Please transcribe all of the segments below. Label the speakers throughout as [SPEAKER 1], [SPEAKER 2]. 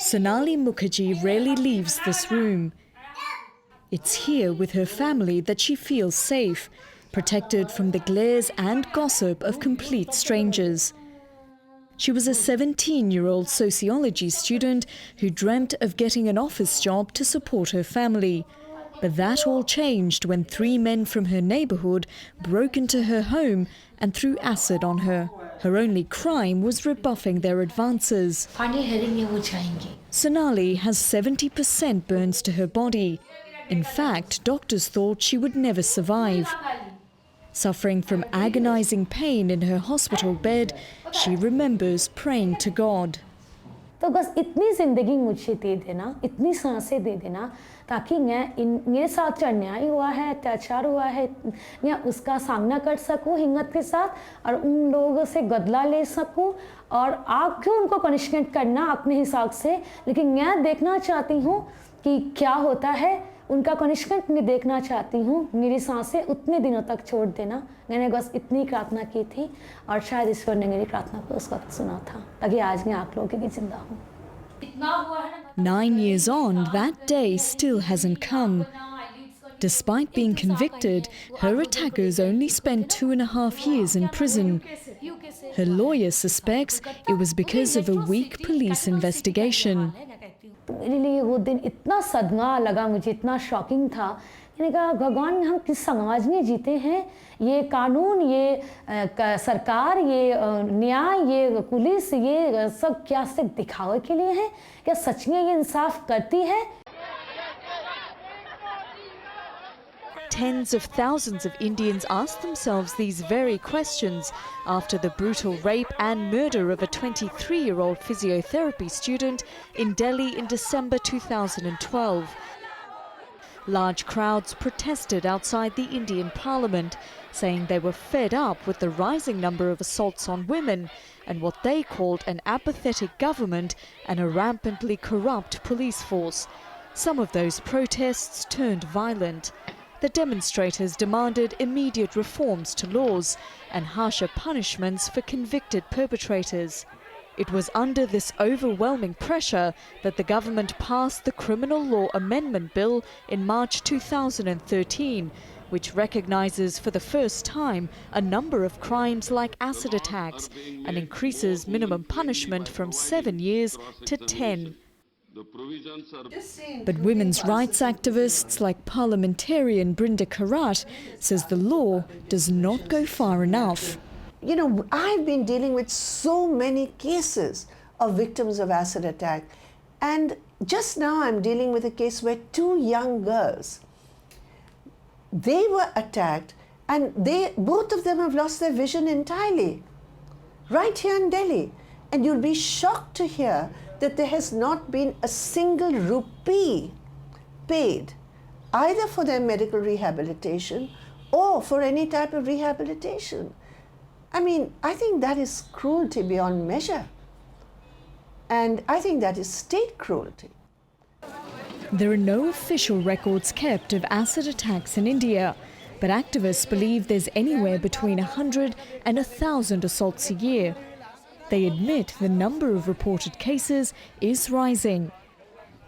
[SPEAKER 1] Sonali Mukherjee rarely leaves this room. It's here with her family that she feels safe, protected from the glares and gossip of complete strangers. She was a 17-year-old sociology student who dreamt of getting an office job to support her family. But that all changed when 3 men from her neighborhood broke into her home and threw acid on her. Her only crime was rebuffing their advances. Sonali has 70% burns to her body. In fact, doctors thought she would never survive. Suffering from agonizing pain in her hospital bed, she remembers praying to God.
[SPEAKER 2] तो बस इतनी जिंदगी मुझे दे देना, इतनी सांसें दे देना ताकि मैं मेरे साथ जो अन्याय हुआ है, अत्याचार हुआ है, मैं उसका सामना कर सकूं हिम्मत के साथ और उन लोगों से बदला ले सकूं और आप क्यों उनको पनिशमेंट करना अपने हिसाब से, लेकिन मैं देखना चाहती हूं कि क्या होता है, उनका पनिशमेंट मैं देखना चाहती हूँ, मेरी सांसें उतने दिनों तक छोड़ देना। मैंने बस इतनी प्रार्थना की थी और शायद ईश्वर ने मेरी प्रार्थना को उस वक्त सुना था ताकि आज मैं आप लोगों की जिंदा हूँ।
[SPEAKER 1] 9 years on, that day still hasn't come. Despite being convicted, her attackers only spent 2.5 years in prison. Her lawyer suspects it was because of a weak police investigation.
[SPEAKER 2] तो मेरे लिए वो दिन इतना सदमा लगा, मुझे इतना शॉकिंग था। मैंने कहा भगवान, हम किस समाज में जीते हैं? ये कानून, ये सरकार, ये न्याय, ये पुलिस, ये सब क्या सिर्फ दिखावे के लिए है? क्या सच में ये इंसाफ करती है?
[SPEAKER 1] Tens of thousands of Indians asked themselves these very questions after the brutal rape and murder of a 23-year-old physiotherapy student in Delhi in December 2012. Large crowds protested outside the Indian Parliament, saying they were fed up with the rising number of assaults on women and what they called an apathetic government and a rampantly corrupt police force. Some of those protests turned violent. The demonstrators demanded immediate reforms to laws and harsher punishments for convicted perpetrators. It was under this overwhelming pressure that the government passed the Criminal Law Amendment Bill in March 2013, which recognises for the first time a number of crimes like acid attacks and increases minimum punishment from 7 years to 10. But women's rights activists like parliamentarian Brinda Karat says the law does not go far enough.
[SPEAKER 3] You know, I've been dealing with so many cases of victims of acid attack, and just now I'm dealing with a case where 2 young girls, they were attacked and both of them have lost their vision entirely, right here in Delhi. And you'll be shocked to hear that there has not been a single rupee paid either for their medical rehabilitation or for any type of rehabilitation. I mean, I think that is cruelty beyond measure. And I think that is state cruelty.
[SPEAKER 1] There are no official records kept of acid attacks in India, but activists believe there's anywhere between 100 and 1,000 assaults a year. They admit the number of reported cases is rising.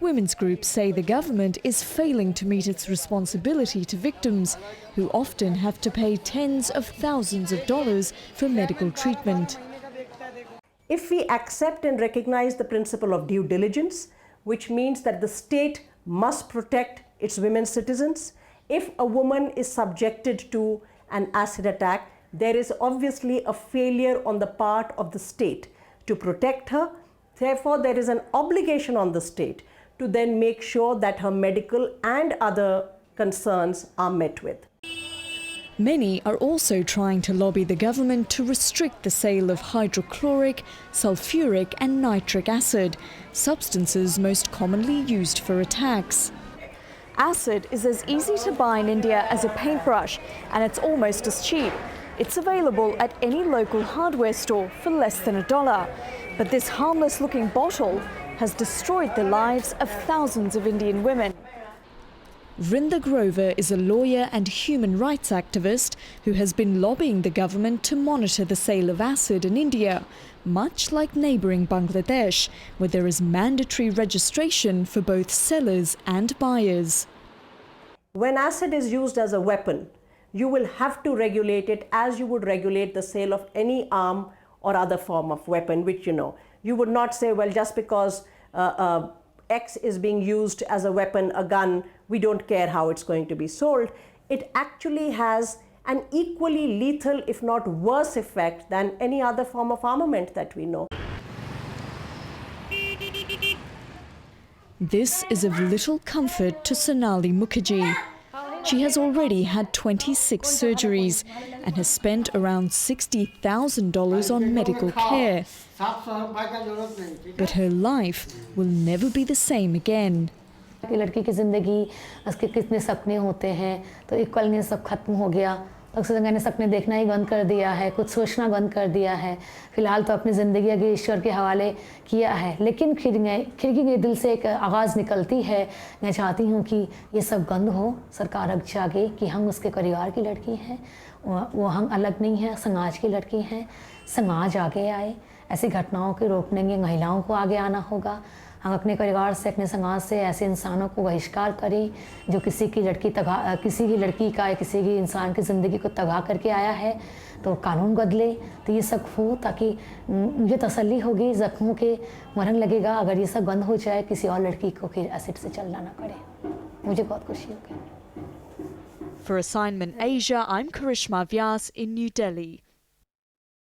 [SPEAKER 1] Women's groups say the government is failing to meet its responsibility to victims, who often have to pay tens of thousands of dollars for medical treatment.
[SPEAKER 4] If we accept and recognize the principle of due diligence, which means that the state must protect its women citizens, if a woman is subjected to an acid attack, there is obviously a failure on the part of the state to protect her. Therefore, there is an obligation on the state to then make sure that her medical and other concerns are met with.
[SPEAKER 1] Many are also trying to lobby the government to restrict the sale of hydrochloric, sulfuric and nitric acid, substances most commonly used for attacks. Acid is as easy to buy in India as a paintbrush, and it's almost as cheap. It's available at any local hardware store for less than $1. But this harmless-looking bottle has destroyed the lives of thousands of Indian women. Vrinda Grover is a lawyer and human rights activist who has been lobbying the government to monitor the sale of acid in India, much like neighbouring Bangladesh, where there is mandatory registration for both sellers and buyers.
[SPEAKER 4] When acid is used as a weapon, you will have to regulate it as you would regulate the sale of any arm or other form of weapon, which you would not say, well, just because X is being used as a weapon, a gun, we don't care how it's going to be sold. It actually has an equally lethal, if not worse effect than any other form of armament that we know.
[SPEAKER 1] This is of little comfort to Sonali Mukherjee. She has already had 26 surgeries and has spent around $60,000 on medical care. But her life will never be the same again.
[SPEAKER 2] लड़की की ज़िंदगी, उसके कितने सपने होते हैं, तो एक पल में सब खत्म हो गया। तो अक्सर मैंने सपने देखना ही बंद कर दिया है, कुछ सोचना बंद कर दिया है। फ़िलहाल तो अपनी ज़िंदगी आगे ईश्वर के हवाले किया है, लेकिन खिड़की के दिल से एक आवाज़ निकलती है। मैं चाहती हूँ कि ये सब बंद हो, सरकार अब जागे कि हम उसके परिवार की लड़की हैं, वो हम अलग नहीं हैं, समाज की लड़की हैं। समाज आगे आए, ऐसी घटनाओं को रोकने के महिलाओं को आगे आना होगा। हम अपने परिवार से, अपने समाज से ऐसे इंसानों को बहिष्कार करें जो किसी की लड़की का, किसी की इंसान की ज़िंदगी को तबाह करके आया है। तो कानून बदले, तो ये सब हो, ताकि मुझे तसल्ली होगी, ज़ख्मों के मरहम लगेगा अगर ये सब बंद हो जाए, किसी और लड़की को फिर एसिड से चलना ना पड़े। मुझे बहुत खुशी होगी।
[SPEAKER 1] For Assignment Asia, I'm Karishma Vyas in New Delhi.